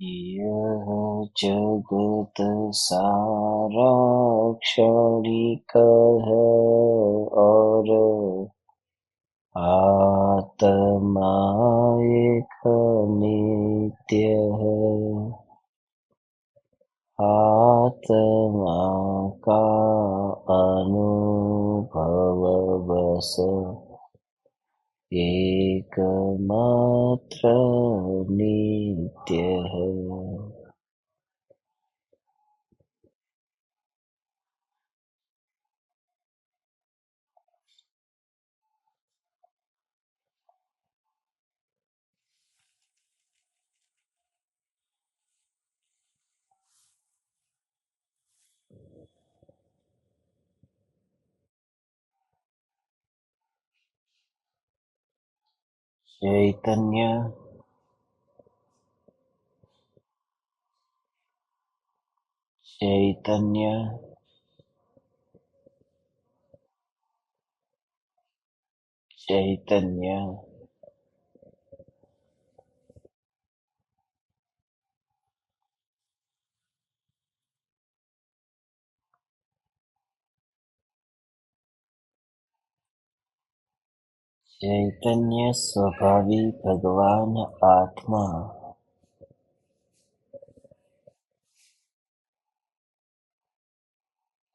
यह जगत सारा क्षणिक है और आत्मा एक नित्य है। आत्मा का अनुभव बस एकमात्र नित्य है। चैतन्य चैतन्य चैतन्य चैतन्य स्वभावी भगवान आत्मा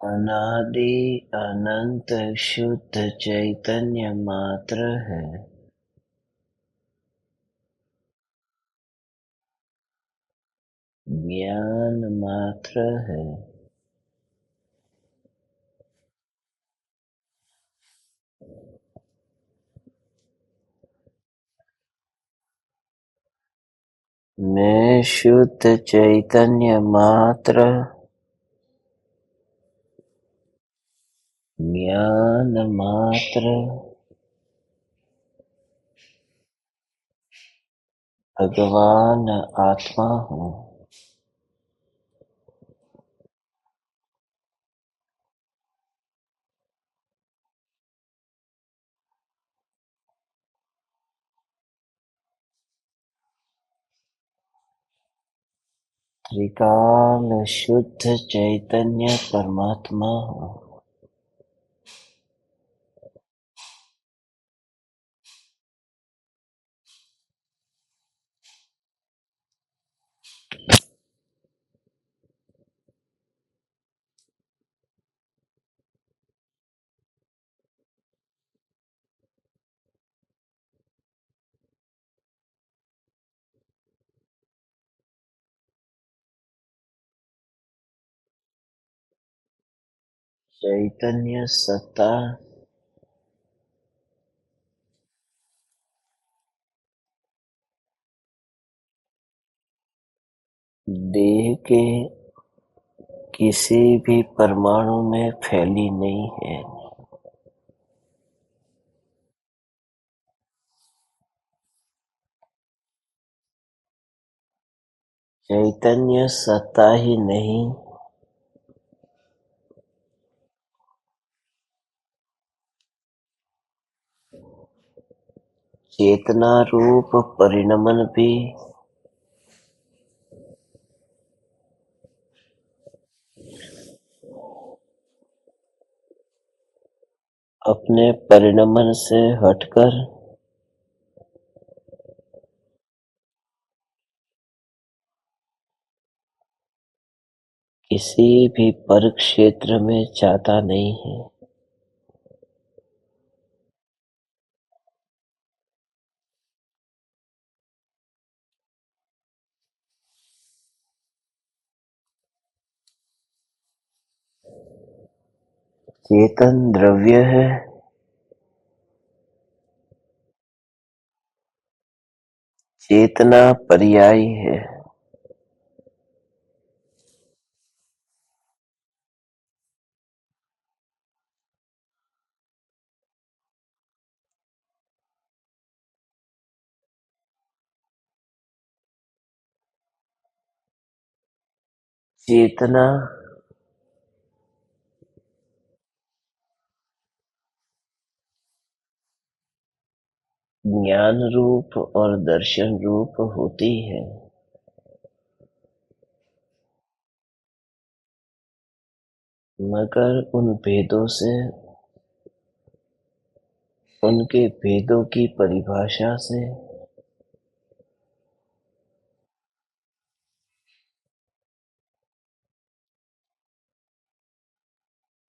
अनादि अनंत शुद्ध चैतन्य मात्र है। ज्ञान मात्र है। मैं शुद्ध चैतन्य मात्र ज्ञान मात्र भगवान आत्मा हूँ। त्रिकाल शुद्ध चैतन्य परमात्मा हूँ। चैतन्य सत्ता देह के किसी भी परमाणु में फैली नहीं है। चैतन्य सत्ता ही नहीं, चेतना रूप परिणमन भी अपने परिणमन से हटकर किसी भी परिक्षेत्र में जाता नहीं है। चेतन द्रव्य है, चेतना पर्याय है। चेतना ज्ञान रूप और दर्शन रूप होती है। मगर उन भेदों से, उनके भेदों की परिभाषा से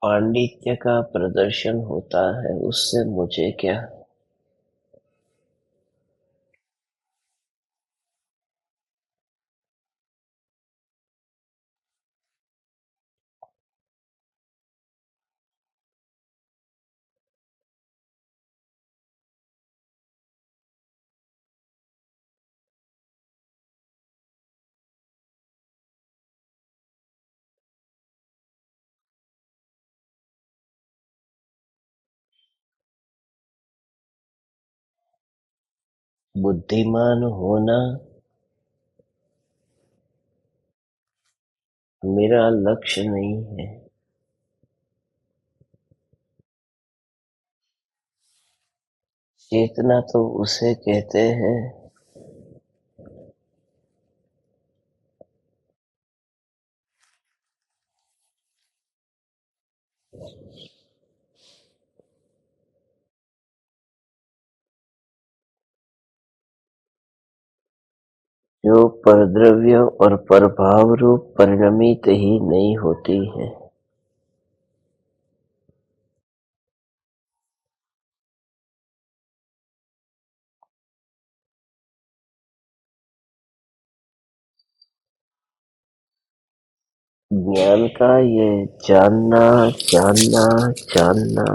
पांडित्य का प्रदर्शन होता है, उससे मुझे क्या। बुद्धिमान होना मेरा लक्ष्य नहीं है। चेतना तो उसे कहते हैं जो परद्रव्य और प्रभाव रूप परिणमित ही नहीं होती है। ज्ञान का ये जानना, जानना, जानना,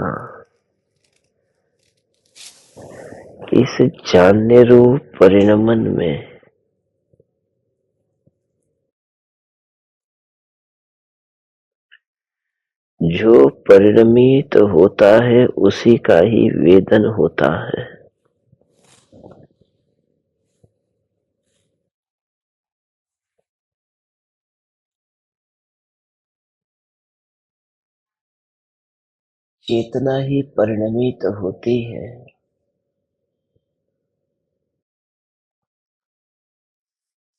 इस जानने रूप परिणमन में जो परिणमित होता है उसी का ही वेदन होता है। चेतना ही परिणमित होती है।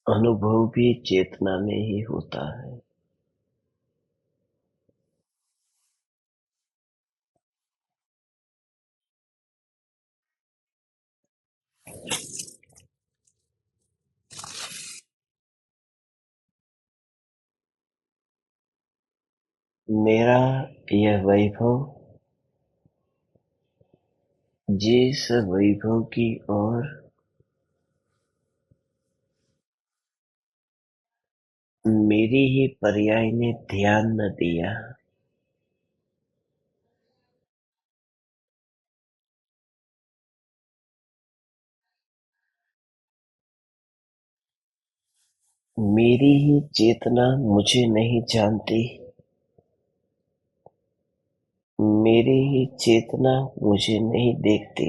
अनुभव भी चेतना में ही होता है। मेरा यह वैभव जिस वैभव की ओर मेरी ही पर्याय ने ध्यान न दिया, मेरी ही चेतना मुझे नहीं जानती, मेरी ही चेतना मुझे नहीं देखती,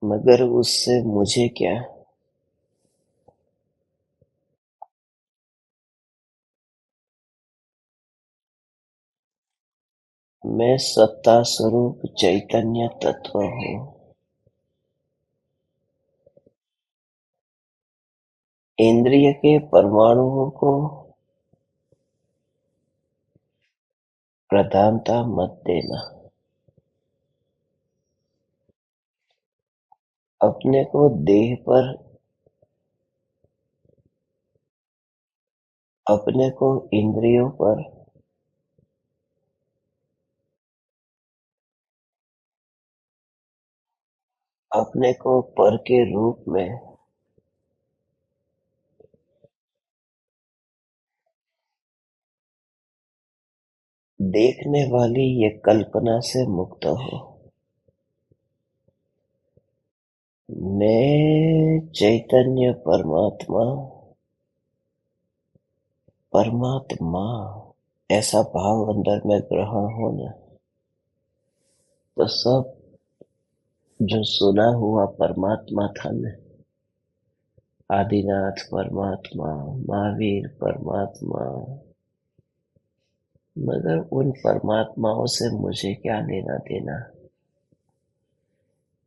मगर उससे मुझे क्या। मैं सत्ता स्वरूप चैतन्य तत्व हूँ। इंद्रिय के परमाणुओं को प्रधानता मत देना। अपने को देह पर, अपने को इंद्रियों पर, अपने को पर के रूप में देखने वाली ये कल्पना से मुक्त हो। मैं चैतन्य परमात्मा, परमात्मा ऐसा भाव अंदर में ग्रहण हो ना, तो सब जो सुना हुआ परमात्मा था न, आदिनाथ परमात्मा, महावीर परमात्मा, मगर उन परमात्माओं से मुझे क्या लेना देना।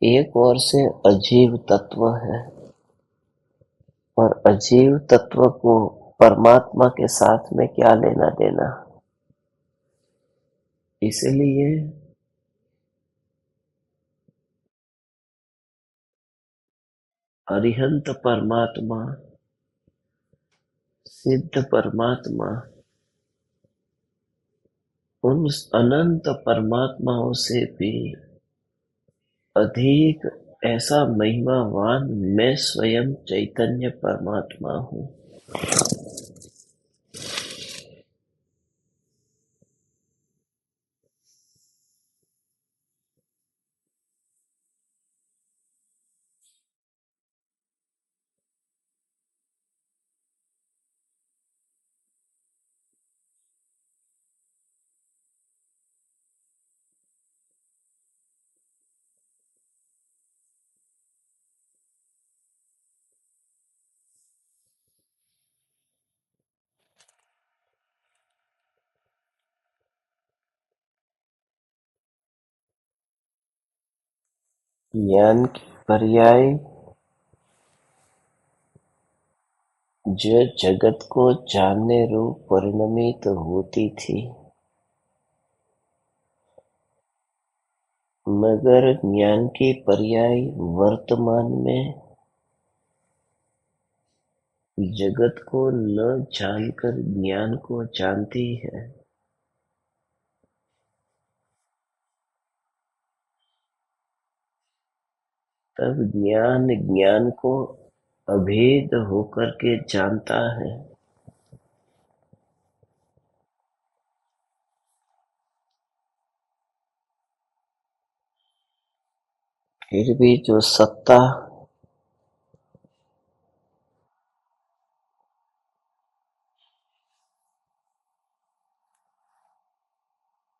एक ओर से अजीव तत्व है और अजीव तत्व को परमात्मा के साथ में क्या लेना देना। इसलिए अरिहंत परमात्मा, सिद्ध परमात्मा, उन अनंत परमात्माओं से भी अधिक ऐसा महिमावान मैं स्वयं चैतन्य परमात्मा हूँ। ज्ञान की पर्याय जो जगत को जानने रूप परिणमित होती थी, मगर ज्ञान की पर्याय वर्तमान में जगत को न जानकर ज्ञान को जानती है। तब ज्ञान ज्ञान को अभेद होकर के जानता है। फिर भी जो सत्ता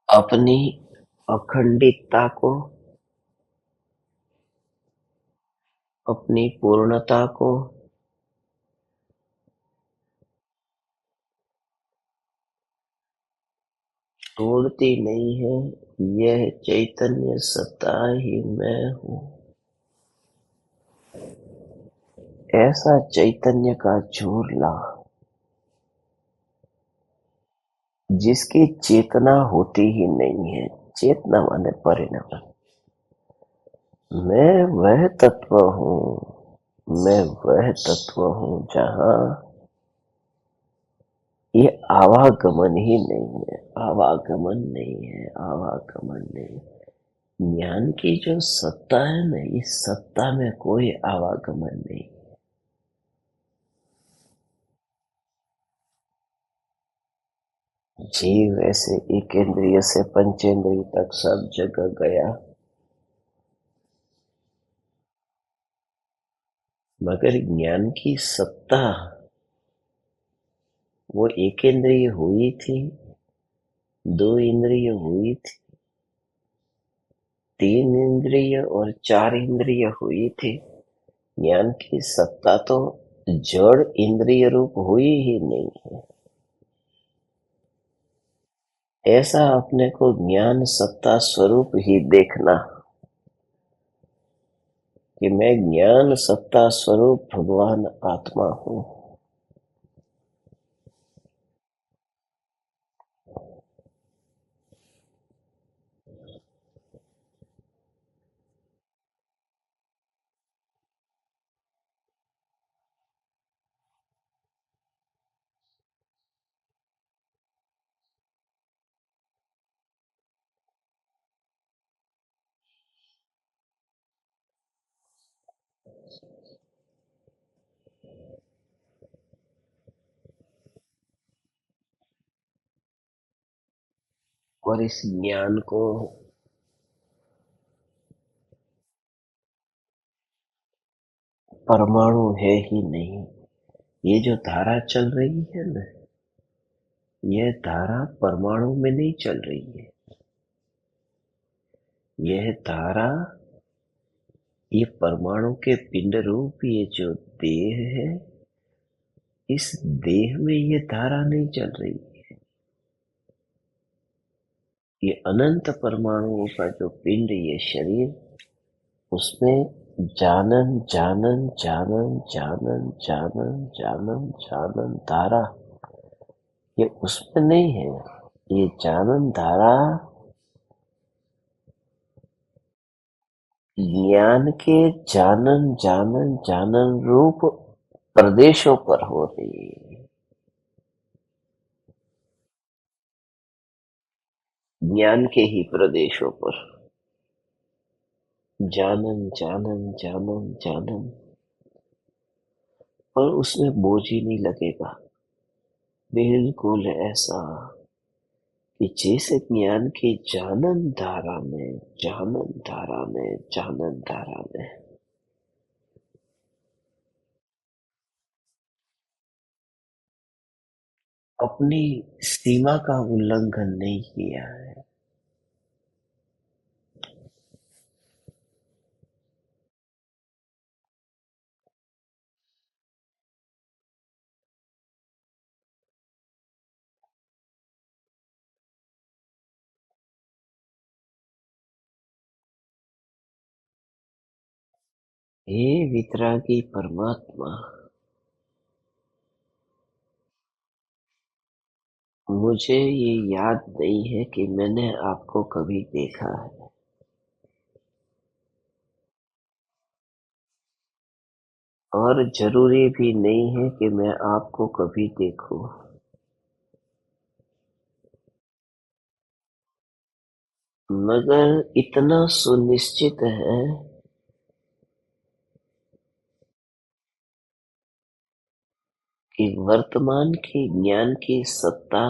अपनी अखंडितता को, अपनी पूर्णता को छोड़ती नहीं है, यह चैतन्य सत्ता ही मैं हूँ। ऐसा चैतन्य का झूला जिसकी चेतना होती ही नहीं है। चेतना माने परिणाम। मैं वह तत्व हूँ, मैं वह तत्व हूँ जहाँ ये आवागमन ही नहीं है, आवागमन नहीं है, आवागमन नहीं। ज्ञान की जो सत्ता है ना, इस सत्ता में कोई आवागमन नहीं। जीव ऐसे एक इंद्रिय से पंचेंद्रिय तक सब जगह गया, मगर ज्ञान की सत्ता वो एक इंद्रिय हुई थी, दो इंद्रिय हुई थी, तीन इंद्रिय और चार इंद्रिय हुई थी। ज्ञान की सत्ता तो जड़ इंद्रिय रूप हुई ही नहीं है। ऐसा अपने को ज्ञान सत्ता स्वरूप ही देखना कि मैं ज्ञान सत्ता स्वरूप भगवान आत्मा हूँ। और इस ज्ञान को परमाणु है ही नहीं। ये जो धारा चल रही है ना, यह धारा परमाणु में नहीं चल रही है। यह धारा ये परमाणु के पिंड रूप ये जो देह है, इस देह में ये धारा नहीं चल रही। ये अनंत परमाणुओं का जो पिंड, ये शरीर, उसमें जानन जानन जानन जानन जानन जानन जानन धारा, ये उसमें नहीं है। ये जानन धारा ज्ञान के जानन जानन जानन रूप प्रदेशों पर हो रही है। ज्ञान के ही प्रदेशों पर जानन जानन जानन जानन, और उसमें बोझ ही नहीं लगेगा। बिल्कुल ऐसा कि जैसे ज्ञान के जानन धारा में जानन धारा में जानन धारा में अपनी सीमा का उल्लंघन नहीं किया है। हे वितरागी परमात्मा, मुझे ये याद नहीं है कि मैंने आपको कभी देखा है, और जरूरी भी नहीं है कि मैं आपको कभी देखूं। मगर इतना सुनिश्चित है कि वर्तमान की ज्ञान की सत्ता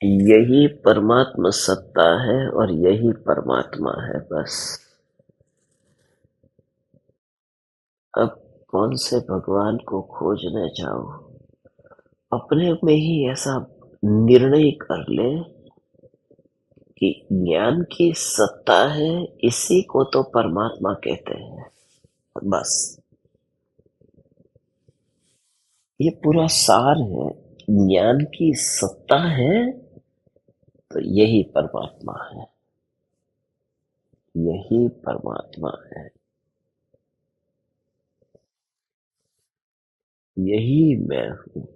यही परमात्मा सत्ता है, और यही परमात्मा है। बस अब कौन से भगवान को खोजने जाओ, अपने में ही ऐसा निर्णय कर ले कि ज्ञान की सत्ता है, इसी को तो परमात्मा कहते हैं। बस ये पूरा सार है। ज्ञान की सत्ता है तो यही परमात्मा है, यही परमात्मा है, यही मैं हूँ।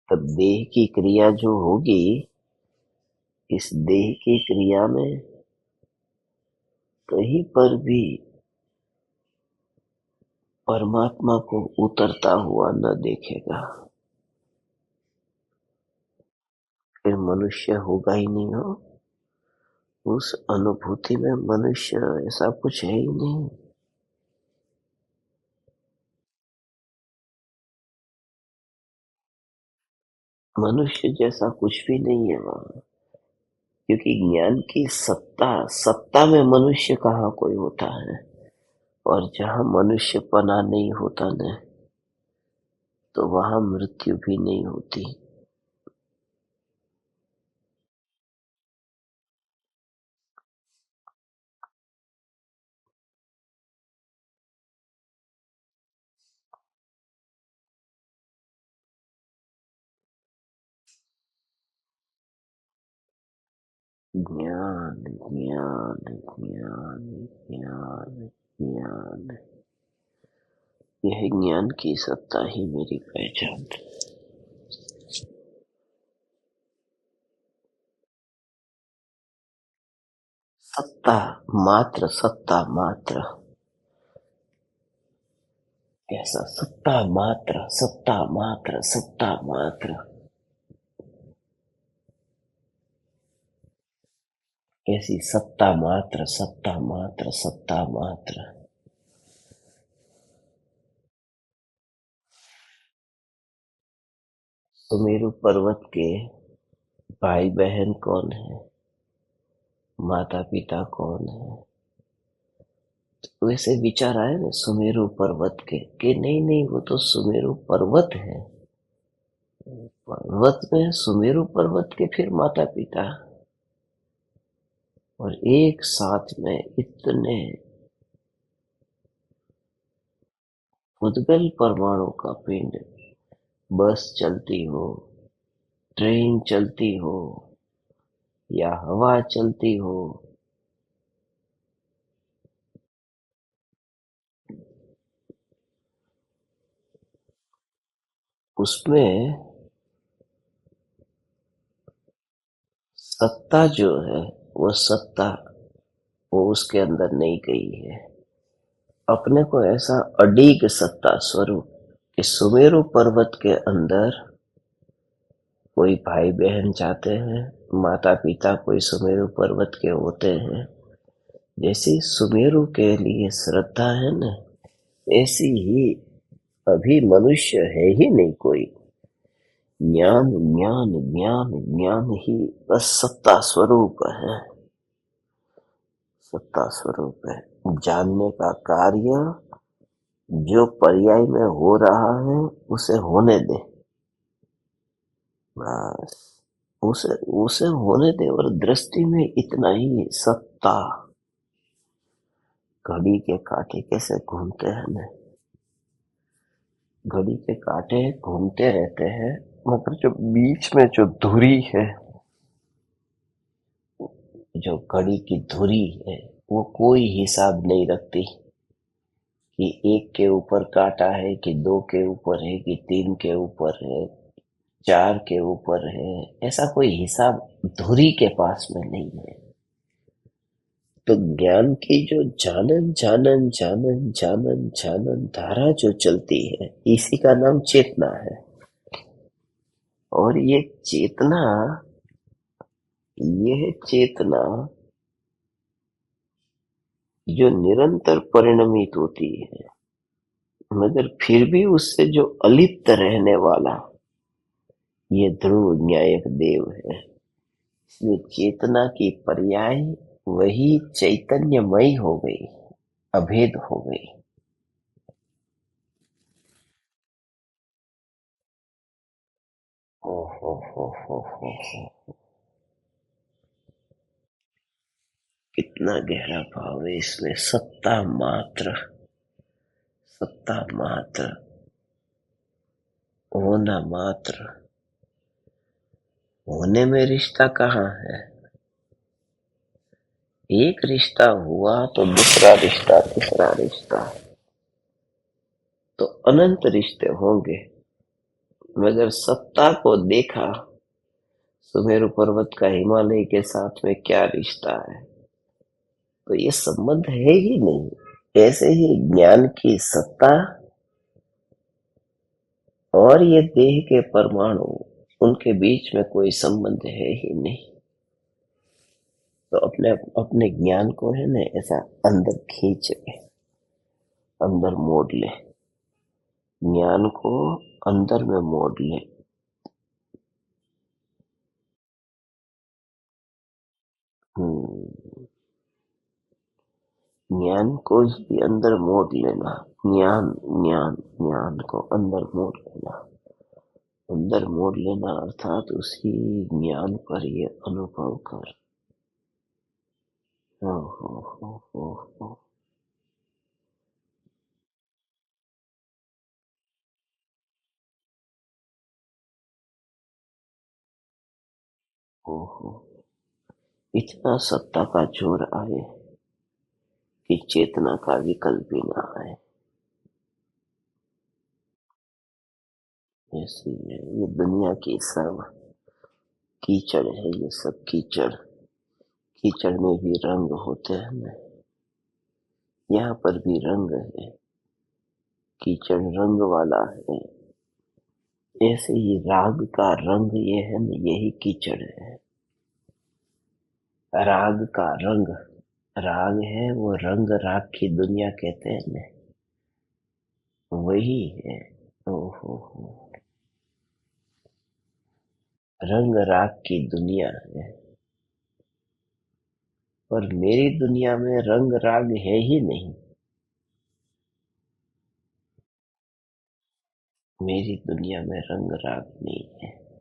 तब देह की क्रिया जो होगी, इस देह की क्रिया में कहीं पर भी परमात्मा को उतरता हुआ न देखेगा, फिर मनुष्य होगा ही नहीं। हो उस अनुभूति में मनुष्य ऐसा कुछ है ही नहीं। मनुष्य जैसा कुछ भी नहीं है वहां, क्योंकि ज्ञान की सत्ता, सत्ता में मनुष्य कहाँ कोई होता है। और जहाँ मनुष्य पना नहीं होता न, तो वहां मृत्यु भी नहीं होती। ज्ञान ज्ञान ज्ञान ज्ञान ज्ञान, यह ज्ञान की सत्ता ही मेरी पहचान। सत्ता मात्र, सत्ता मात्र, ऐसा सत्ता मात्र, सत्ता मात्र, सत्ता मात्र, ऐसी सत्ता मात्र, सत्ता मात्र, सत्ता मात्र। सुमेरु पर्वत के भाई बहन कौन है, माता पिता कौन है? तो वैसे विचार आए ना सुमेरु पर्वत के, कि नहीं नहीं वो तो सुमेरु पर्वत है। पर्वत में सुमेरु पर्वत के फिर माता पिता, और एक साथ में इतने उद्गल परमाणु का पिंड, बस चलती हो, ट्रेन चलती हो या हवा चलती हो, उसमें सत्ता जो है, वो सत्ता वो उसके अंदर नहीं गई है। अपने को ऐसा अडीग सत्ता स्वरूप कि सुमेरु पर्वत के अंदर कोई भाई बहन जाते हैं, माता पिता कोई सुमेरु पर्वत के होते हैं, जैसी सुमेरु के लिए श्रद्धा है ना, ऐसी ही अभी मनुष्य है ही नहीं कोई। ज्ञान ज्ञान ज्ञान ज्ञान ही बस सत्ता स्वरूप है, सत्ता स्वरूप है। जानने का कार्य जो पर्याय में हो रहा है उसे होने दे, बस उसे उसे होने दे। और दृष्टि में इतना ही सत्ता। घड़ी के कांटे कैसे घूमते हैं ना, घड़ी के कांटे घूमते रहते हैं, मगर जो बीच में जो धुरी है, जो घड़ी की धुरी है, वो कोई हिसाब नहीं रखती कि एक के ऊपर काटा है कि दो के ऊपर है कि तीन के ऊपर है, चार के ऊपर है। ऐसा कोई हिसाब धुरी के पास में नहीं है। तो ज्ञान की जो जानन जानन जानन जानन जानन धारा जो चलती है, इसी का नाम चेतना है। और ये चेतना जो निरंतर परिणमित होती है, मगर फिर भी उससे जो अलिप्त रहने वाला, ये ध्रुव न्यायक देव है। इसलिए चेतना की पर्याय वही चैतन्यमयी हो गई, अभेद हो गई। ओ हो। कितना गहरा भाव है इसमें। सत्ता मात्र, होना मात्र। होने में रिश्ता कहाँ है? एक रिश्ता हुआ तो दूसरा रिश्ता, तीसरा रिश्ता, तो अनंत रिश्ते होंगे। मगर सत्ता को देखा, सुमेरु पर्वत का हिमालय के साथ में क्या रिश्ता है? तो ये संबंध है ही नहीं। ऐसे ही ज्ञान की सत्ता और ये देह के परमाणु, उनके बीच में कोई संबंध है ही नहीं। तो अपने अपने ज्ञान को है ना, ऐसा अंदर खींच ले, अंदर मोड़ ले, ज्ञान को अंदर में मोड़ ले। हम्म, ज्ञान को ही अंदर मोड़ लेना। ज्ञान ज्ञान ज्ञान को अंदर मोड़ लेना, अंदर मोड़ लेना अर्थात उसी ज्ञान पर ये अनुभव कर। हो हो। हो। इतना सत्ता का जोर आए कि चेतना का विकल्प भी ना आए। ऐसी है ये दुनिया की सब कीचड़ है, ये सब कीचड़। कीचड़ में भी रंग होते हैं ना, यहाँ पर भी रंग है। कीचड़ रंग वाला है, ऐसे ही राग का रंग ये है ना, यही कीचड़ है। राग का रंग, राग है वो रंग, राग की दुनिया कहते हैं ना, वही है। ओहो, रंग राग की दुनिया है। और मेरी दुनिया में रंग राग है ही नहीं। मेरी दुनिया में रंग राग नहीं है।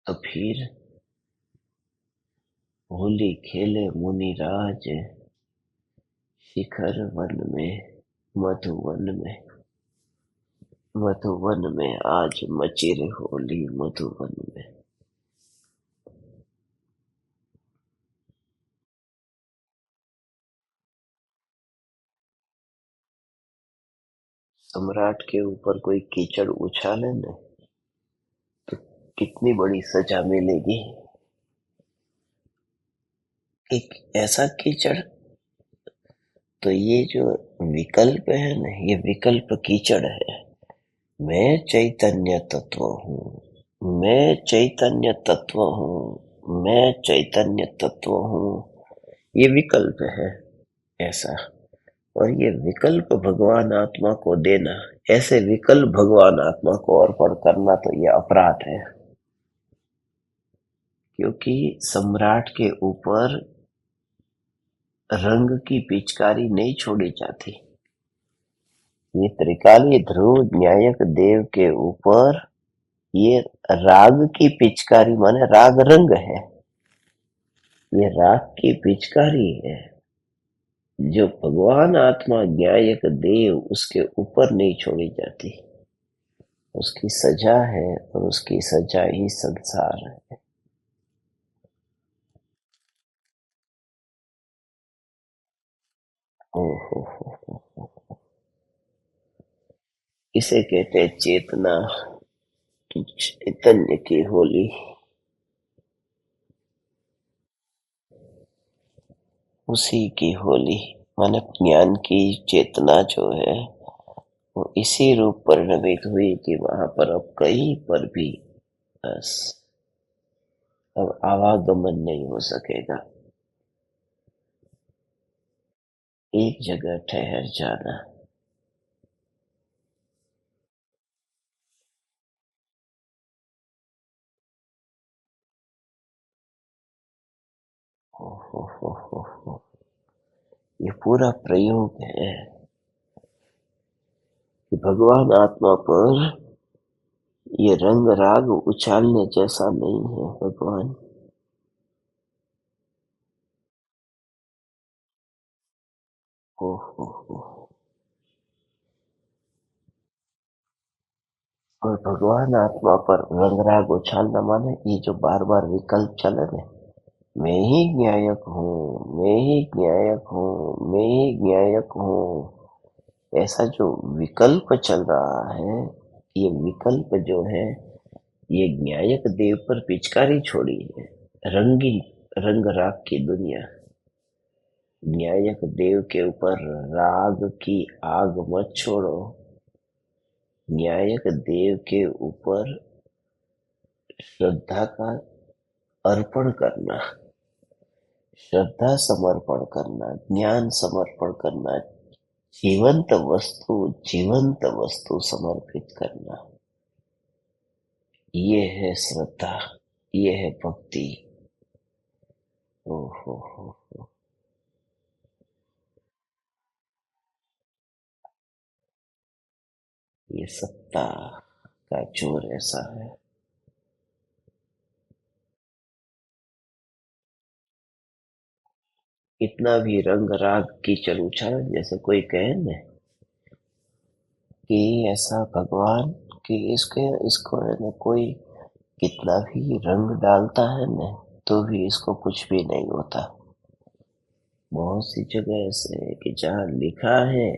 तो फिर होली खेले मुनिराज, शिखर वन में, मधुवन में। मधुवन में आज मची रे होली, मधुवन में। सम्राट के ऊपर कोई कीचड़ उछाले न, तो कितनी बड़ी सजा मिलेगी। एक ऐसा कीचड़, तो ये जो विकल्प है ना, ये विकल्प कीचड़ है। मैं चैतन्य तत्व हूँ, मैं चैतन्य तत्व हूँ, मैं चैतन्य तत्व हूँ। ये विकल्प है ऐसा। और ये विकल्प भगवान आत्मा को देना, ऐसे विकल्प भगवान आत्मा को अर्पण करना, तो ये अपराध है। क्योंकि सम्राट के ऊपर रंग की पिचकारी नहीं छोड़ी जाती। ये त्रिकाली ध्रुव न्यायक देव के ऊपर ये राग की पिचकारी, माने राग रंग है। ये राग की पिचकारी है जो भगवान आत्मा न्यायक देव उसके ऊपर नहीं छोड़ी जाती। उसकी सजा है और उसकी सजा ही संसार है। ओहो हो। इसे कहते हैं चेतना, चैतन्य की होली। उसी की होली, माने ज्ञान की चेतना जो है वो इसी रूप परिणमित हुई कि वहां पर अब कहीं पर भी बस अब आवागमन नहीं हो सकेगा। एक जगह ठहर जाना। हो। ये पूरा प्रयोग है कि भगवान आत्मा पर ये रंग राग उछालने जैसा नहीं है भगवान। हो। और भगवान आत्मा पर रंग राग उछालना माने ये जो बार बार विकल्प चले ना, मैं ही न्यायक हूँ, मैं ही न्यायक हूँ, मैं ही न्यायक हूँ, ऐसा जो विकल्प चल रहा है, ये विकल्प जो है ये न्यायक देव पर पिचकारी छोड़ी है। रंगीन रंग राग की दुनिया, न्यायक देव के ऊपर राग की आग मत छोड़ो। न्यायक देव के ऊपर श्रद्धा का अर्पण करना, श्रद्धा समर्पण करना, ज्ञान समर्पण करना, जीवंत वस्तु समर्पित करना, ये है श्रद्धा, ये है भक्ति। हो। ये सत्ता का जोर ऐसा है। इतना भी रंग राग कीचड़ उछाल, जैसे कोई कहे न कि ऐसा भगवान कि इसके इसको है न कोई कितना भी रंग डालता है न, तो भी इसको कुछ भी नहीं होता। बहुत सी जगह ऐसे है कि जहाँ लिखा है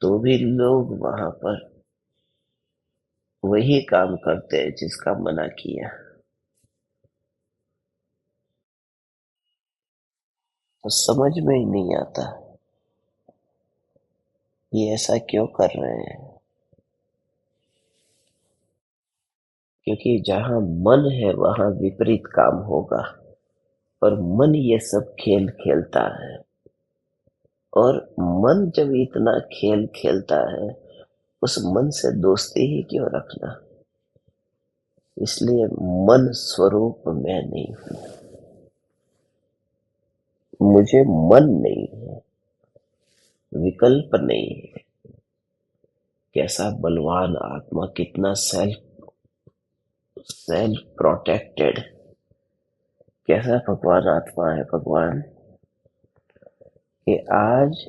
तो भी लोग वहां पर वही काम करते हैं जिसका मना किया। तो समझ में ही नहीं आता ये ऐसा क्यों कर रहे हैं। क्योंकि जहां मन है वहां विपरीत काम होगा। और मन ये सब खेल खेलता है। और मन जब इतना खेल खेलता है, उस मन से दोस्ती ही क्यों रखना। इसलिए मन स्वरूप मैं नहीं हूं, मुझे मन नहीं है, विकल्प नहीं है। कैसा बलवान आत्मा, कितना सेल्फ सेल्फ प्रोटेक्टेड। कैसा भगवान आत्मा है भगवान कि आज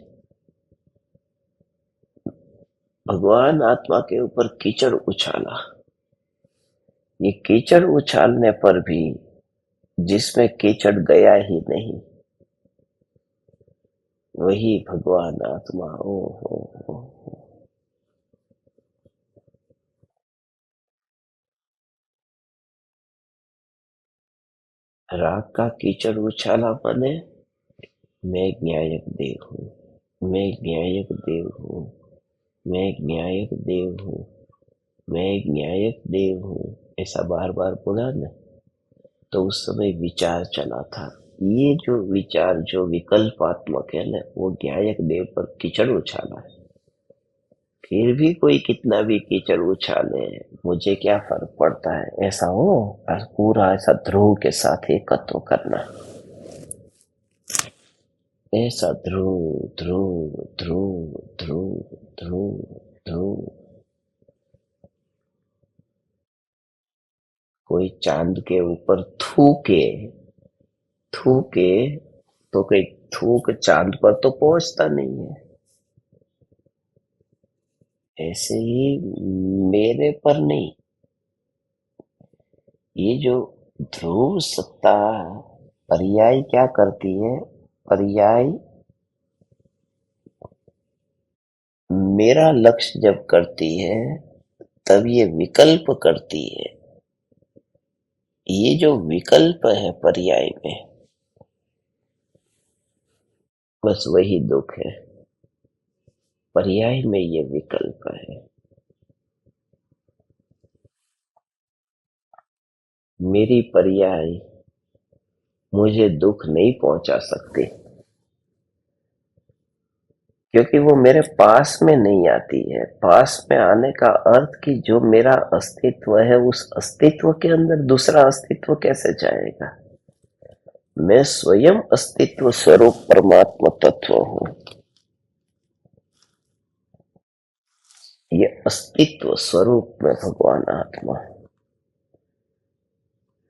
भगवान आत्मा के ऊपर कीचड़ उछाला। ये कीचड़ उछालने पर भी जिसमें कीचड़ गया ही नहीं, वही भगवान आत्मा। ओ हो। राग का कीचड़ उछाला माने मैं न्यायक देव हूँ, मैं न्यायक देव हूँ, मैं न्यायक देव हूँ, मैं न्यायक देव हूँ, ऐसा बार बार बोला ना। तो उस समय विचार चला था। ये जो विचार जो विकल्पात्मक है ना, वो न्यायक देव पर कीचड़ उछाला है। फिर भी कोई कितना भी कीचड़ उछाले, मुझे क्या फर्क पड़ता है, ऐसा हो। और पूरा ऐसा ध्रुव के साथ एकत्व करना, ऐसा ध्रुव ध्रुव ध्रुव ध्रुव ध्रुव ध्रुव। कोई चांद के ऊपर थूके थूके तो कोई थूक चांद पर तो पहुंचता नहीं है। ऐसे ही मेरे पर नहीं, ये जो ध्रुव सत्ता पर्याय क्या करती है, पर्याय मेरा लक्ष्य जब करती है तब ये विकल्प करती है। ये जो विकल्प है पर्याय में, बस वही दुख है। पर्याय में ये विकल्प है। मेरी पर्याय मुझे दुख नहीं पहुंचा सकती, क्योंकि वो मेरे पास में नहीं आती है। पास में आने का अर्थ कि जो मेरा अस्तित्व है, उस अस्तित्व के अंदर दूसरा अस्तित्व कैसे जाएगा। मैं स्वयं अस्तित्व स्वरूप परमात्मा तत्व हूँ। ये अस्तित्व स्वरूप में भगवान आत्मा।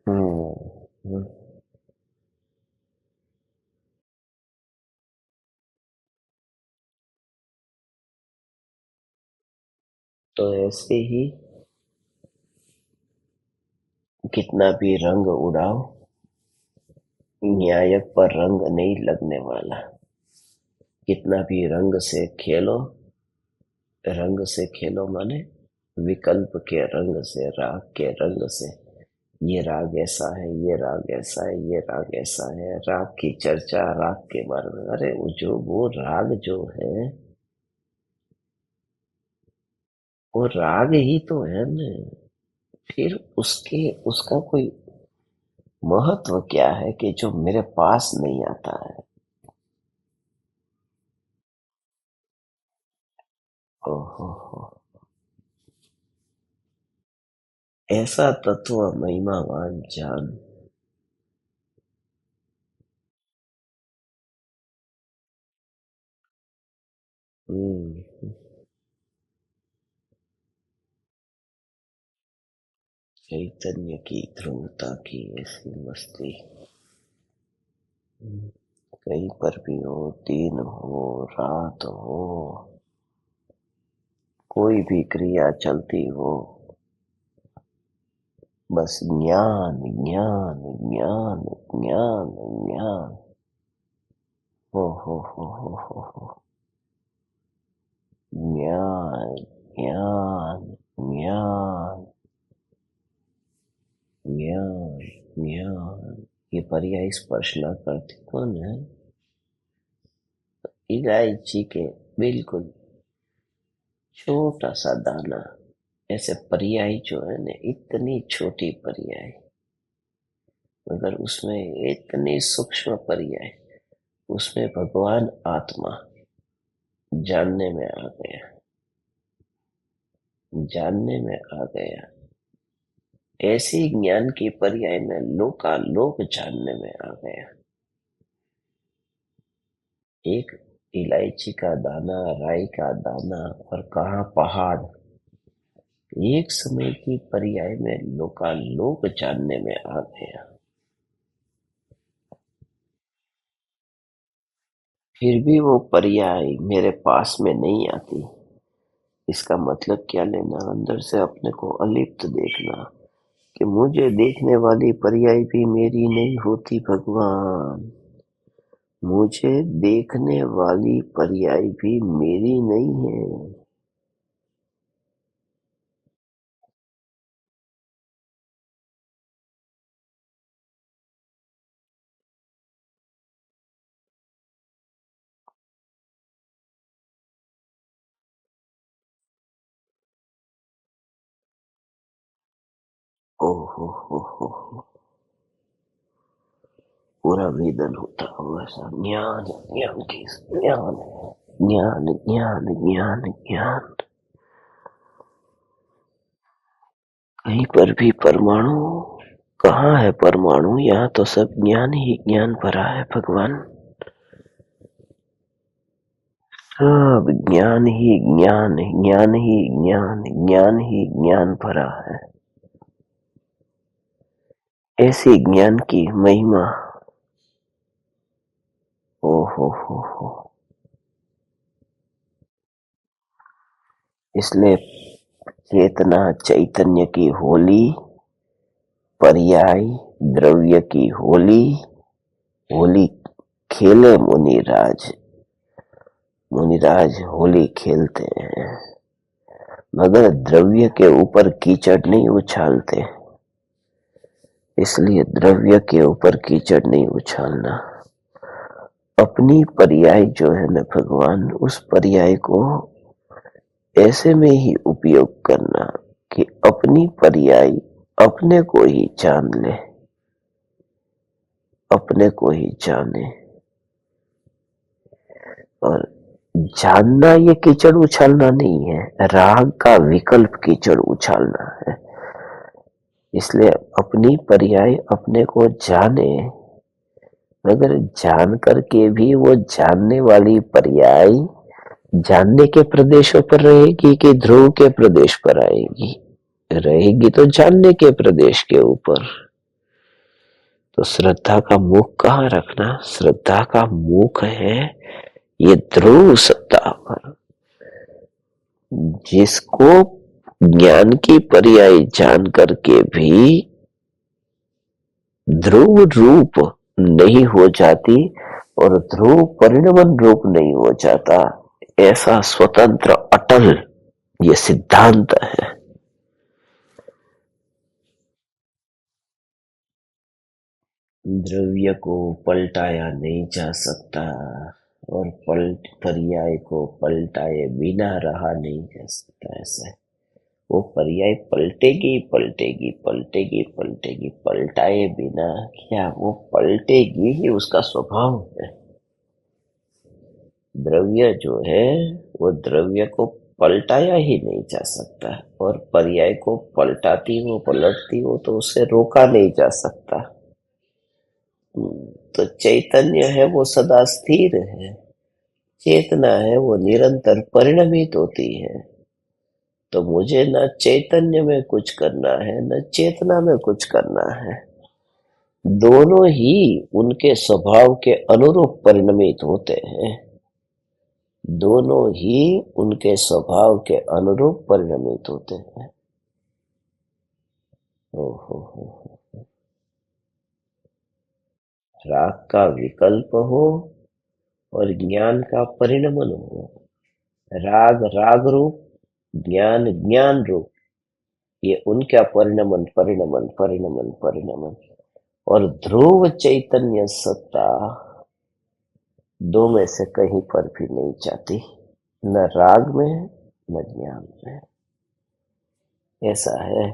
हम्म। तो ऐसे ही कितना भी रंग उड़ाओ, न्यायक पर रंग नहीं लगने वाला। कितना भी रंग से खेलो माने विकल्प के रंग से, राग के रंग से। ये राग ऐसा है, ये राग ऐसा है, ये राग ऐसा है, राग की चर्चा, राग के बारे में। अरे वो राग जो है, वो राग ही तो है ना। फिर उसका कोई महत्व क्या है कि जो मेरे पास नहीं आता है। ओहो हो। ऐसा तत्व महिमावान जान। हम्म। चैतन्य की ध्रुवता की ऐसी मस्ती। कहीं पर भी हो, दिन हो, रात हो, कोई भी क्रिया चलती हो, बस ज्ञान ज्ञान ज्ञान ज्ञान ज्ञान। हो। ज्ञान ज्ञान ज्ञान ज्ञान ज्ञान। ये पर्याय स्पर्श न करती कौन है। इलायची के बिल्कुल छोटा सा दाना, ऐसे पर्याय जो है ना, इतनी छोटी पर्याय, मगर उसमें इतनी सूक्ष्म पर्याय। उसमें भगवान आत्मा जानने में आ गया, जानने में आ गया। ऐसी ज्ञान की पर्याय में लोकालोक जानने में आ गया। एक इलायची का दाना, राई का दाना, और कहाँ पहाड़, एक समय की पर्याय में लोकालोक जानने में आ गया, फिर भी वो पर्याय मेरे पास में नहीं आती। इसका मतलब क्या लेना? अंदर से अपने को अलिप्त देखना कि मुझे देखने वाली पर्याय भी मेरी नहीं होती भगवान। मुझे देखने वाली पर्याय भी मेरी नहीं है। हो, पूरा वेदन होता हुआ सा ज्ञान ज्ञान की ज्ञान ज्ञान ज्ञान ज्ञान ज्ञान। कहीं पर भी परमाणु, कहाँ है परमाणु? यहाँ तो सब ज्ञान ही ज्ञान भरा है भगवान। सब ज्ञान ही ज्ञान, ज्ञान ही ज्ञान, ज्ञान ही ज्ञान भरा है। ऐसी ज्ञान की महिमा, ओ हो। इसलिए चेतना चैतन्य की होली, पर्याय द्रव्य की होली। होली खेले मुनिराज, मुनिराज होली खेलते हैं, मगर द्रव्य के ऊपर कीचड़ नहीं उछालते। इसलिए द्रव्य के ऊपर कीचड़ नहीं उछालना। अपनी पर्याय जो है ना भगवान, उस पर्याय को ऐसे में ही उपयोग करना कि अपनी पर्याय अपने को ही जान ले, अपने को ही जाने। और जानना ये कीचड़ उछालना नहीं है, राग का विकल्प कीचड़ उछालना है। इसलिए अपनी पर्याय अपने को जाने, मगर जान करके भी वो जानने वाली पर्याय जानने के प्रदेशों पर रहेगी कि ध्रुव के प्रदेश पर आएगी? रहेगी तो जानने के प्रदेश के ऊपर। तो श्रद्धा का मुख कहाँ रखना? श्रद्धा का मुख है ये ध्रुव सत्ता पर, जिसको ज्ञान की पर्याय जान करके भी ध्रुव रूप नहीं हो जाती और ध्रुव परिणमन रूप नहीं हो जाता, ऐसा स्वतंत्र अटल ये सिद्धांत है। द्रव्य को पलटाया नहीं जा सकता और पर्याय को पलटाए बिना रहा नहीं जा सकता। ऐसा है, वो पर्याय पलटेगी पलटेगी पलटेगी पलटेगी, पलटाए बिना क्या? वो पलटेगी ही, उसका स्वभाव है। द्रव्य जो है वो द्रव्य को पलटाया ही नहीं जा सकता, और पर्याय को पलटाती हो पलटती हो तो उसे रोका नहीं जा सकता। तो चैतन्य है वो सदा स्थिर है, चेतना है वो निरंतर परिणमित होती है। तो मुझे न चैतन्य में कुछ करना है न चेतना में कुछ करना है, दोनों ही उनके स्वभाव के अनुरूप परिणमित होते हैं। दोनों ही उनके स्वभाव के अनुरूप परिणमित होते हैं। हो। राग का विकल्प हो और ज्ञान का परिणमन हो। राग राग रूप, ज्ञान ज्ञान रूप, ये उनका परिणमन परिणमन परिणमन परिणमन। और ध्रुव चैतन्य सत्ता दो में से कहीं पर भी नहीं जाती, न राग में न ज्ञान में। ऐसा है।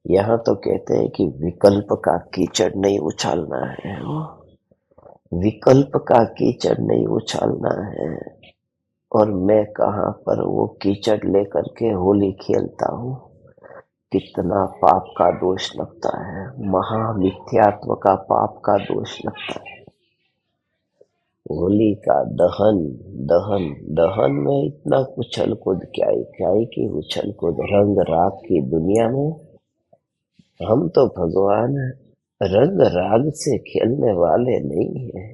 यहाँ तो कहते हैं कि विकल्प का कीचड़ नहीं उछालना है, विकल्प का कीचड़ नहीं उछालना है। और मैं कहाँ पर वो कीचड़ लेकर के होली खेलता हूँ। कितना पाप का दोष लगता है, महामिथ्यात्व का पाप का दोष लगता है। होली का दहन, दहन, दहन में इतना उछल कूद क्या ही की उछल कूद रंग राग की दुनिया में। हम तो भगवान रंग राग से खेलने वाले नहीं है।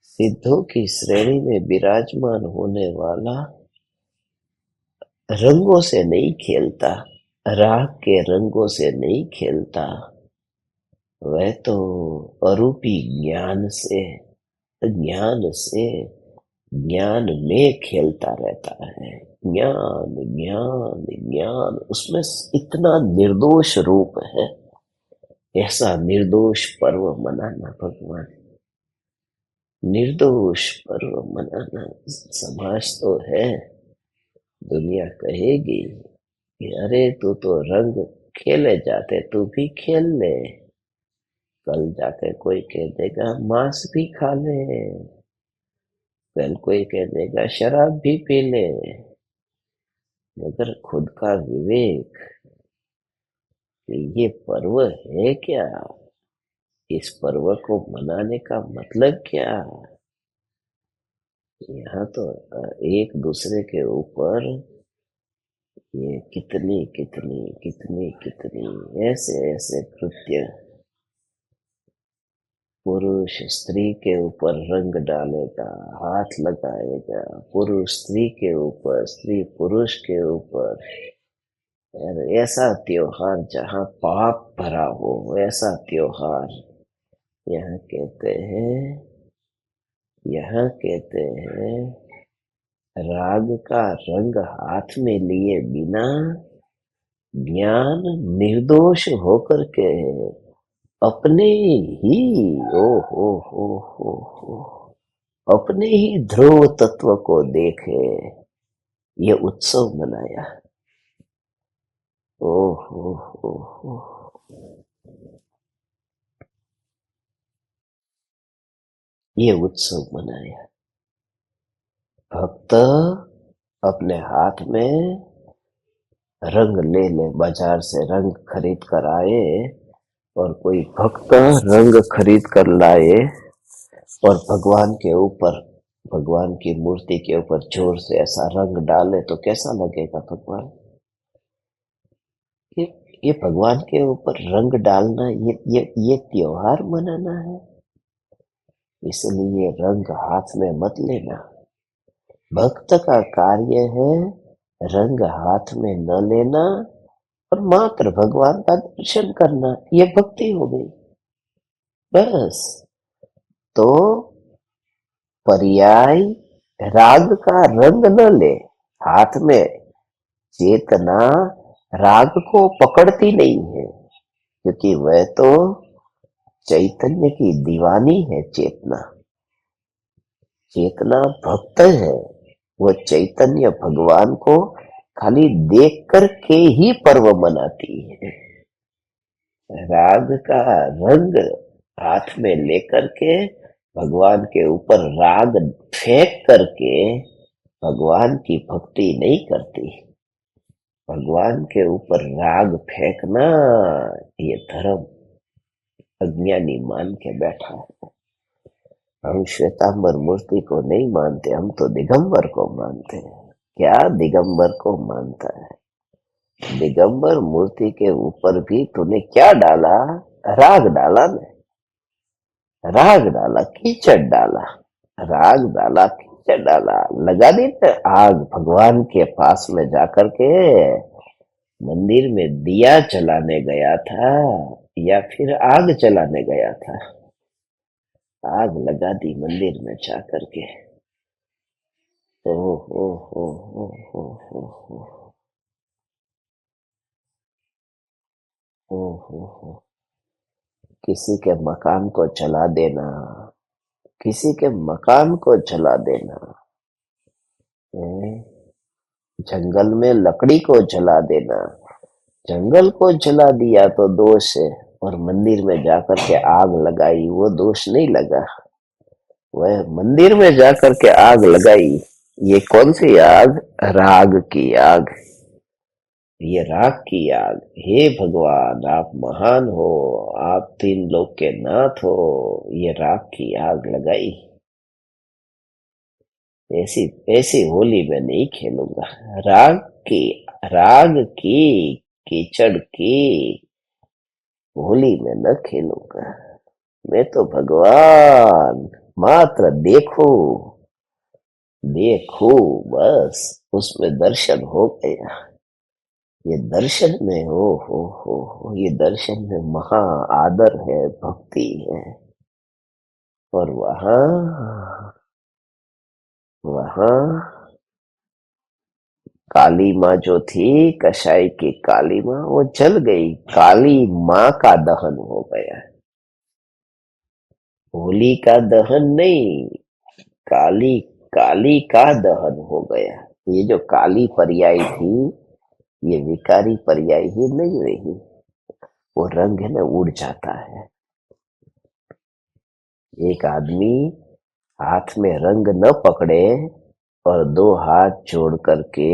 सिद्धों की श्रेणी में विराजमान होने वाला रंगों से नहीं खेलता, राग के रंगों से नहीं खेलता। वह तो अरूपी ज्ञान से ज्ञान में खेलता रहता है। ज्ञान ज्ञान ज्ञान, उसमें इतना निर्दोष रूप है। ऐसा निर्दोष पर्व मनाना भगवान, निर्दोष पर्व मनाना। समाज तो है, दुनिया कहेगी कि अरे तू तो रंग खेले जाते, तू भी खेल ले। कल जाके कोई कह देगा मांस भी खा ले, कल कोई कह देगा शराब भी पी ले। मगर खुद का विवेक कि ये पर्व है क्या, इस पर्व को मनाने का मतलब क्या। यहाँ तो एक दूसरे के ऊपर ये कितनी कितनी कितनी कितनी ऐसे ऐसे कृत्य, पुरुष स्त्री के ऊपर रंग डालेगा, हाथ लगाएगा, पुरुष स्त्री के ऊपर, स्त्री पुरुष के ऊपर। यार ऐसा त्योहार जहाँ पाप भरा हो, ऐसा त्योहार यहाँ कहते हैं राग का रंग हाथ में लिए बिना ज्ञान निर्दोष होकर के अपने ही हो अपने ही ध्रुव तत्व को देखे, ये उत्सव मनाया। ओ हो ये उत्सव मनाया। भक्त अपने हाथ में रंग ले बाजार से रंग खरीद कर आए, और कोई भक्त रंग खरीद कर लाए और भगवान की मूर्ति के ऊपर जोर से ऐसा रंग डाले तो कैसा लगेगा भगवान। ये ये भगवान के ऊपर रंग डालना, ये त्योहार मनाना है। इसलिए रंग हाथ में मत लेना। भक्त का कार्य है रंग हाथ में न लेना और मात्र भगवान का दर्शन करना, ये भक्ति हो गई बस। तो पर्याय राग का रंग न ले हाथ में, चेतना राग को पकड़ती नहीं है, क्योंकि वह तो चैतन्य की दीवानी है। चेतना चेतना भक्त है, वो चैतन्य भगवान को खाली देख कर के ही पर्व मनाती है। राग का रंग हाथ में लेकर के भगवान के ऊपर राग फेंक करके भगवान की भक्ति नहीं करती। भगवान के ऊपर राग फेंकना ये धर्म अज्ञानी मान के बैठा है। हम श्वेतांबर मूर्ति को नहीं मानते, हम तो दिगंबर को मानते हैं। क्या दिगंबर को मानता है? दिगंबर मूर्ति के ऊपर भी तूने क्या डाला? राग डाला ने, राग डाला, कीचड़ डाला, राग डाला, कीचड़ डाला, लगा दी ना आग। भगवान के पास में जाकर के मंदिर में दिया जलाने गया था या फिर आग जलाने गया था? आग लगा दी मंदिर में जाकर के। ओ हो हो हो हो हो हो हो। किसी के मकान को जला देना, किसी के मकान को जला देना, जंगल में लकड़ी को जला देना। जंगल को जला दिया तो दोष है, और मंदिर में जाकर के आग लगाई वो दोष नहीं लगा। वह मंदिर में जाकर के आग लगाई, ये कौन सी आग? राग की आग। ये राग की आग। हे भगवान आप महान हो, आप तीन लोक के नाथ हो, ये राग की आग लगाई। ऐसी ऐसी होली मैं नहीं खेलूंगा। राग की राग की कीचड़ की होली में न खेलूंगा। मैं तो भगवान मात्र देखो देखो, बस उसमें दर्शन हो गया। ये दर्शन में ये दर्शन में महा आदर है, भक्ति है। और वहां वहां काली माँ जो थी, कसाई की काली माँ, वो जल गई। काली माँ का दहन हो गया। होली का दहन नहीं, काली काली का दहन हो गया। ये जो काली पर्याय थी, ये विकारी पर्याय ही नहीं रही। वो रंग है ना, उड़ जाता है। एक आदमी हाथ में रंग न पकड़े और दो हाथ जोड़ करके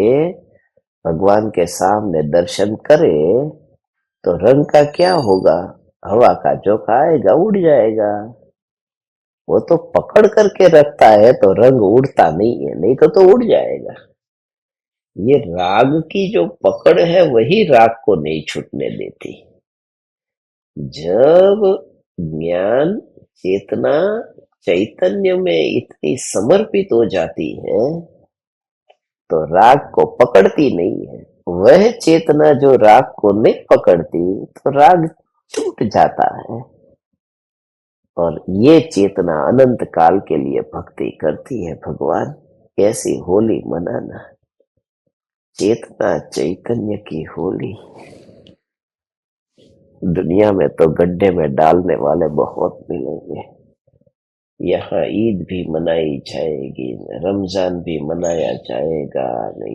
भगवान के सामने दर्शन करे, तो रंग का क्या होगा? हवा का झोंका आएगा, उड़ जाएगा। वो तो पकड़ करके रखता है तो रंग उड़ता नहीं है, नहीं तो उड़ जाएगा। ये राग की जो पकड़ है, वही राग को नहीं छूटने देती। जब ज्ञान चेतना चैतन्य में इतनी समर्पित हो जाती है, तो राग को पकड़ती नहीं है। वह चेतना जो राग को नहीं पकड़ती, तो राग छूट जाता है। और ये चेतना अनंत काल के लिए भक्ति करती है। भगवान, कैसी होली मनाना, चेतना चैतन्य की होली। दुनिया में तो गड्ढे में डालने वाले बहुत मिलेंगे। यहाँ ईद भी मनाई जाएगी, रमजान भी मनाया जाएगा,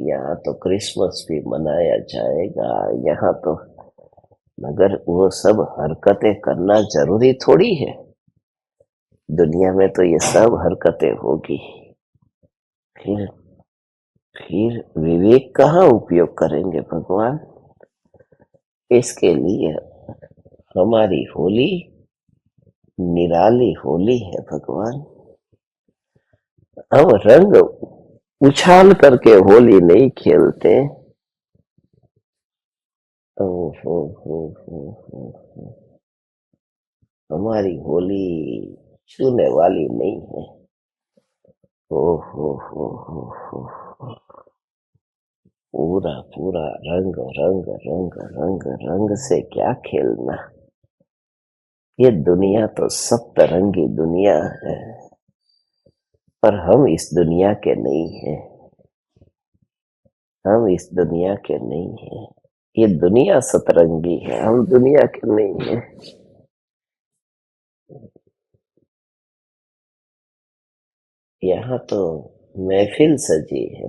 यहाँ तो क्रिसमस भी मनाया जाएगा। यहाँ तो, मगर वो सब हरकतें करना जरूरी थोड़ी है। दुनिया में तो ये सब हरकतें होगी। फिर फिर विवेक कहाँ उपयोग करेंगे भगवान? इसके लिए हमारी होली निराली होली है भगवान। हम रंग उछाल करके होली नहीं खेलते। ओहो हो। हमारी होली छूने वाली नहीं है। हो। पूरा पूरा रंग रंग रंग रंग रंग से क्या खेलना। ये दुनिया तो सप्तरंगी दुनिया है, पर हम इस दुनिया के नहीं हैं। हम इस दुनिया के नहीं हैं। ये दुनिया सतरंगी है, हम दुनिया के नहीं हैं। यहाँ तो महफिल सजी है,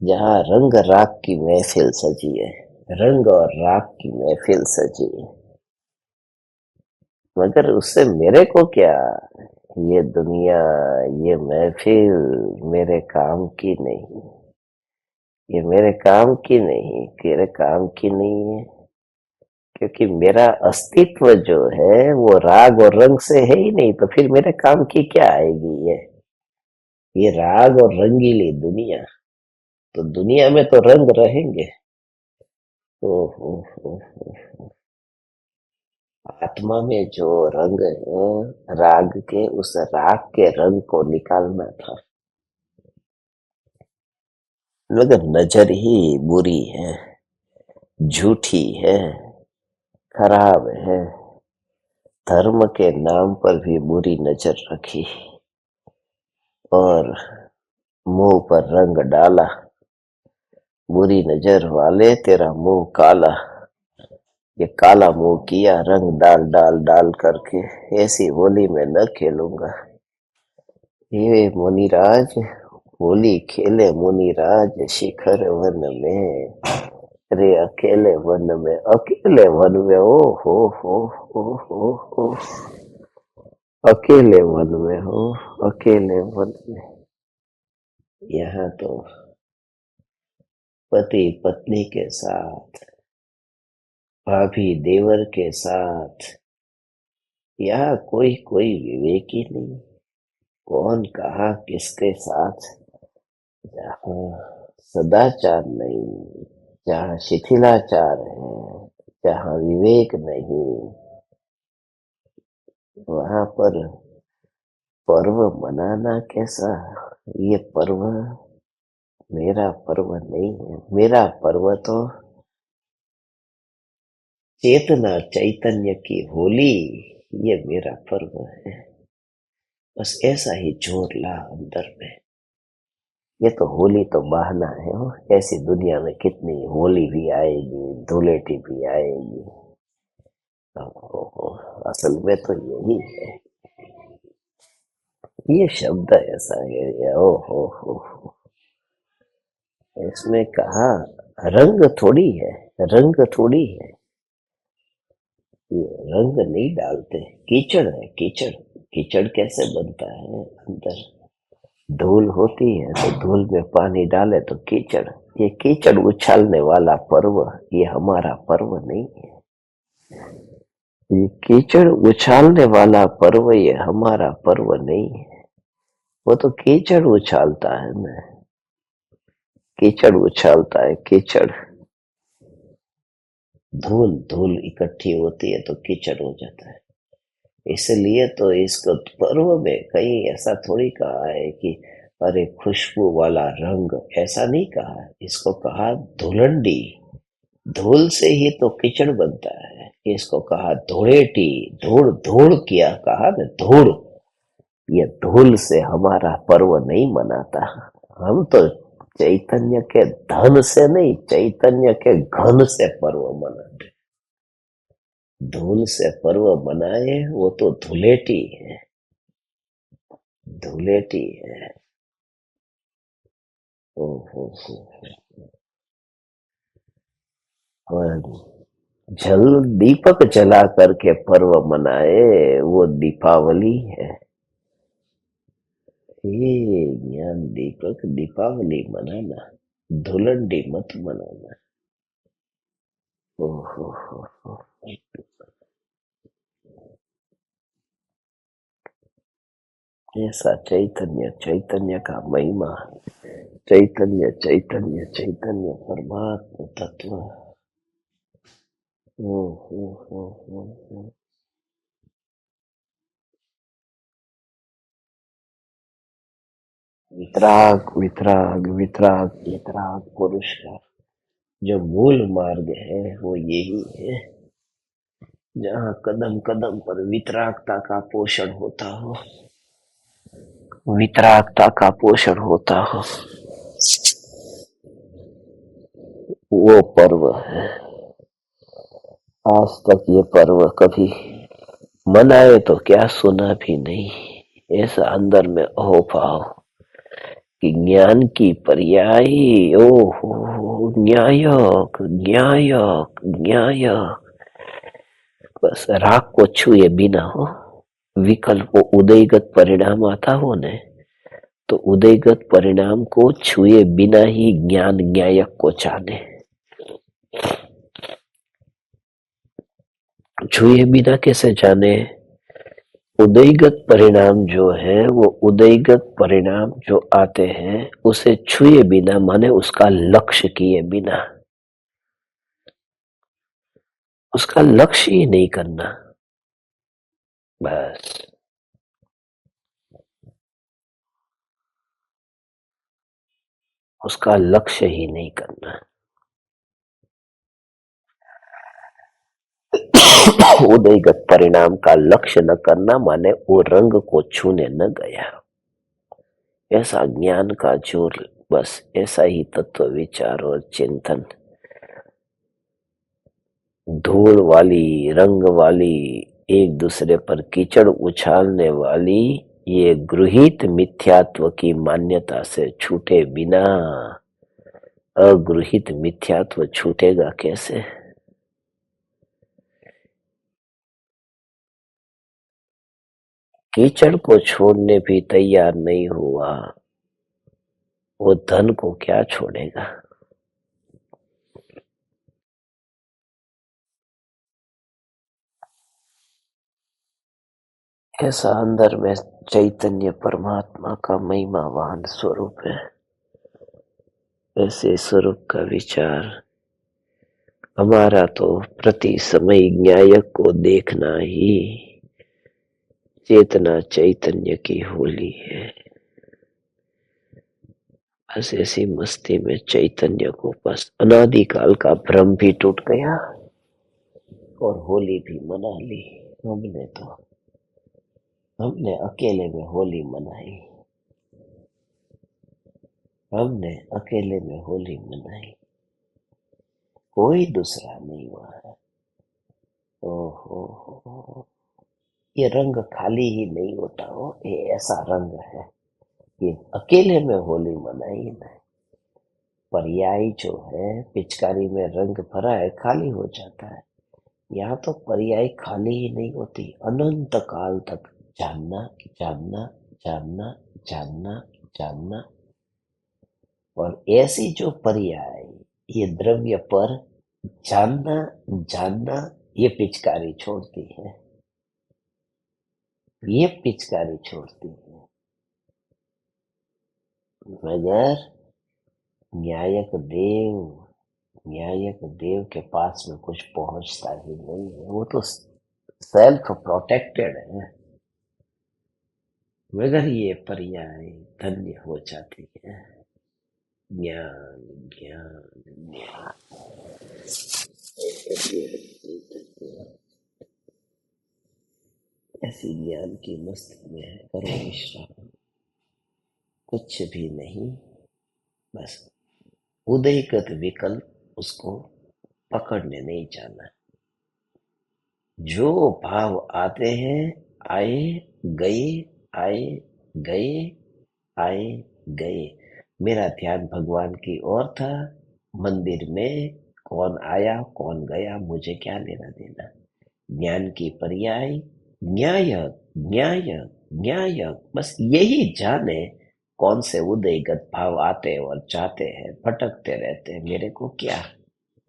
जहाँ रंग राग की महफिल सजी है। रंग और राग की महफिल सजी है, मगर उससे मेरे को क्या? ये दुनिया, ये महफिल मेरे काम की नहीं। ये मेरे काम की नहीं, तेरे काम की नहीं है। क्योंकि मेरा अस्तित्व जो है वो राग और रंग से है ही नहीं, तो फिर मेरे काम की क्या आएगी ये राग और रंगीली दुनिया। तो दुनिया में तो रंग रहेंगे। ओहो हो। आत्मा में जो रंग है राग के, उस राग के रंग को निकालना था, मगर नजर ही बुरी है, झूठी है, खराब है। धर्म के नाम पर भी बुरी नजर रखी और मुंह पर रंग डाला। बुरी नजर वाले, तेरा मुंह काला। ये काला मुंह किया रंग डाल डाल डाल करके। ऐसी होली में न खेलूंगा। ये मुनिराज होली खेले, मुनिराज शिखर वन में। रे अकेले वन में हो। अकेले वन में हो, अकेले वन में। यहाँ तो पति पत्नी के साथ, भाभी देवर के साथ, यहाँ कोई कोई विवेक ही नहीं। कौन कहा किसके साथ? जहाँ सदाचार नहीं, जहाँ शिथिलाचार है, जहाँ विवेक नहीं, वहां पर पर्व मनाना कैसा? ये पर्व मेरा पर्व नहीं है। मेरा पर्व तो चेतना चैतन्य की होली, ये मेरा पर्व है। बस ऐसा ही जोर ला अंदर में। ये तो होली तो बहाना है हो। ऐसी दुनिया में कितनी होली भी आएगी, धुलेटी भी आएगी। ओहो, असल में तो यही है। ये शब्द ऐसा है, ओ हो। इसमें कहा रंग थोड़ी है, रंग थोड़ी है। ये रंग नहीं डालते, कीचड़ है कीचड़। कीचड़ कैसे बनता है? अंदर धूल होती है तो धूल में पानी डाले तो कीचड़। ये कीचड़ उछालने वाला पर्व, ये हमारा पर्व नहीं है। ये कीचड़ उछालने वाला पर्व, ये हमारा पर्व नहीं है। वो तो कीचड़ उछालता है ना, कीचड़ उछालता है कीचड़। धूल धूल इकट्ठी होती है तो कीचड़ हो जाता है। इसलिए तो इसको पर्व में कहीं ऐसा थोड़ी कहा है कि अरे खुशबू वाला रंग, ऐसा नहीं कहा। इसको कहा धुलंडी। धूल से ही तो कीचड़ बनता है। इसको कहा धूड़ेटी। धूड़ धूड़ किया, कहा ना धूड़। ये धूल से हमारा पर्व नहीं मनाता। हम तो चैतन्य के धन से नहीं, चैतन्य के घन से पर्व मनाते। धूल से पर्व मनाए वो तो धुलेटी है, धुलेटी है। हो। और जल दीपक जला करके पर्व मनाए, वो दीपावली है। ये ज्ञान दीपक दीपावली मनाना, धुलंडी मत मनाना। हो। ऐसा चैतन्य, चैतन्य का महिमा, चैतन्य चैतन्य चैतन्य परमात्मा तत्व। हो। वितराग वितराग वितराग वितराग पुरुष का जो मूल मार्ग है वो यही है, जहाँ कदम कदम पर वितरागता का पोषण होता हो, वितरागता का पोषण होता हो, वो पर्व है। आज तक ये पर्व कभी मनाए तो क्या, सुना भी नहीं। ऐसा अंदर में हो पाओ कि ज्ञान की पर्यायी, ओहो न्यायक न्यायक न्यायक। बस राग को छुए बिना हो, विकल्प को उदयगत परिणाम आता हो ने, तो उदयगत परिणाम को छुए बिना ही ज्ञान न्यायक को जाने। छुए बिना कैसे जाने? उदयगत परिणाम जो है, वो उदयगत परिणाम जो आते हैं उसे छुए बिना, माने उसका लक्ष्य किए बिना। उसका लक्ष्य ही नहीं करना, बस उसका लक्ष्य ही नहीं करना। उदयगत परिणाम का लक्ष्य न करना माने वो रंग को छूने न गया। ऐसा ज्ञान का जोर, बस ऐसा ही तत्व विचार और चिंतन। धूल वाली, रंग वाली, एक दूसरे पर कीचड़ उछालने वाली ये गृहीत मिथ्यात्व की मान्यता से छूटे बिना अगृहीत मिथ्यात्व छूटेगा कैसे? कीचड़ को छोड़ने भी तैयार नहीं हुआ, वो धन को क्या छोड़ेगा? ऐसा अंदर में चैतन्य परमात्मा का महिमावान स्वरूप है। ऐसे स्वरूप का विचार हमारा तो प्रति समय न्यायक को देखना ही चेतना चैतन्य की होली है। बस ऐसी मस्ती में चैतन्य को बस अनादिकाल का भ्रम भी टूट गया और होली भी मना ली। हमने अकेले में होली मनाई। हमने अकेले में होली मनाई, कोई दूसरा नहीं हुआ है। ओहो हो, ये रंग खाली ही नहीं होता हो, ये ऐसा रंग है। ये अकेले में होली मनाई नहीं, पर्याय जो है पिचकारी में रंग भरा है खाली हो जाता है। यहाँ तो पर्याय खाली ही नहीं होती, अनंत काल तक जानना जानना जानना जानना जानना। और ऐसी जो पर्याय ये द्रव्य पर जानना जानना ये पिचकारी छोड़ती है, ये पिचकारी छोड़ती है। मगर न्यायक देव के पास में कुछ पहुंचता ही नहीं है, वो तो सेल्फ प्रोटेक्टेड है। मगर ये पर्याय धन्य हो जाती है। ज्ञान ज्ञान ज्ञान, ऐसी ज्ञान की मस्ती में है, करो विश्राम। कुछ भी नहीं, बस उदयगत विकल्प उसको पकड़ने नहीं जाना। जो भाव आते हैं, आए गए, आए गए, आए गए। मेरा ध्यान भगवान की ओर था। मंदिर में कौन आया कौन गया मुझे क्या लेना देना। ज्ञान की पर्याय न्यायक न्यायक न्यायक, बस यही जाने कौन से उदयगत भाव आते और जाते हैं, भटकते रहते हैं, मेरे को क्या,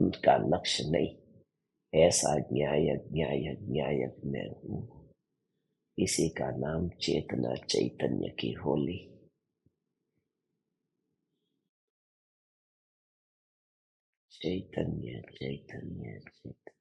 उनका लक्ष्य नहीं। ऐसा न्यायक न्यायक न्यायक मैं हूँ। इसी का नाम चेतना चैतन्य की होली। चैतन्य चैतन्य चैतन्य।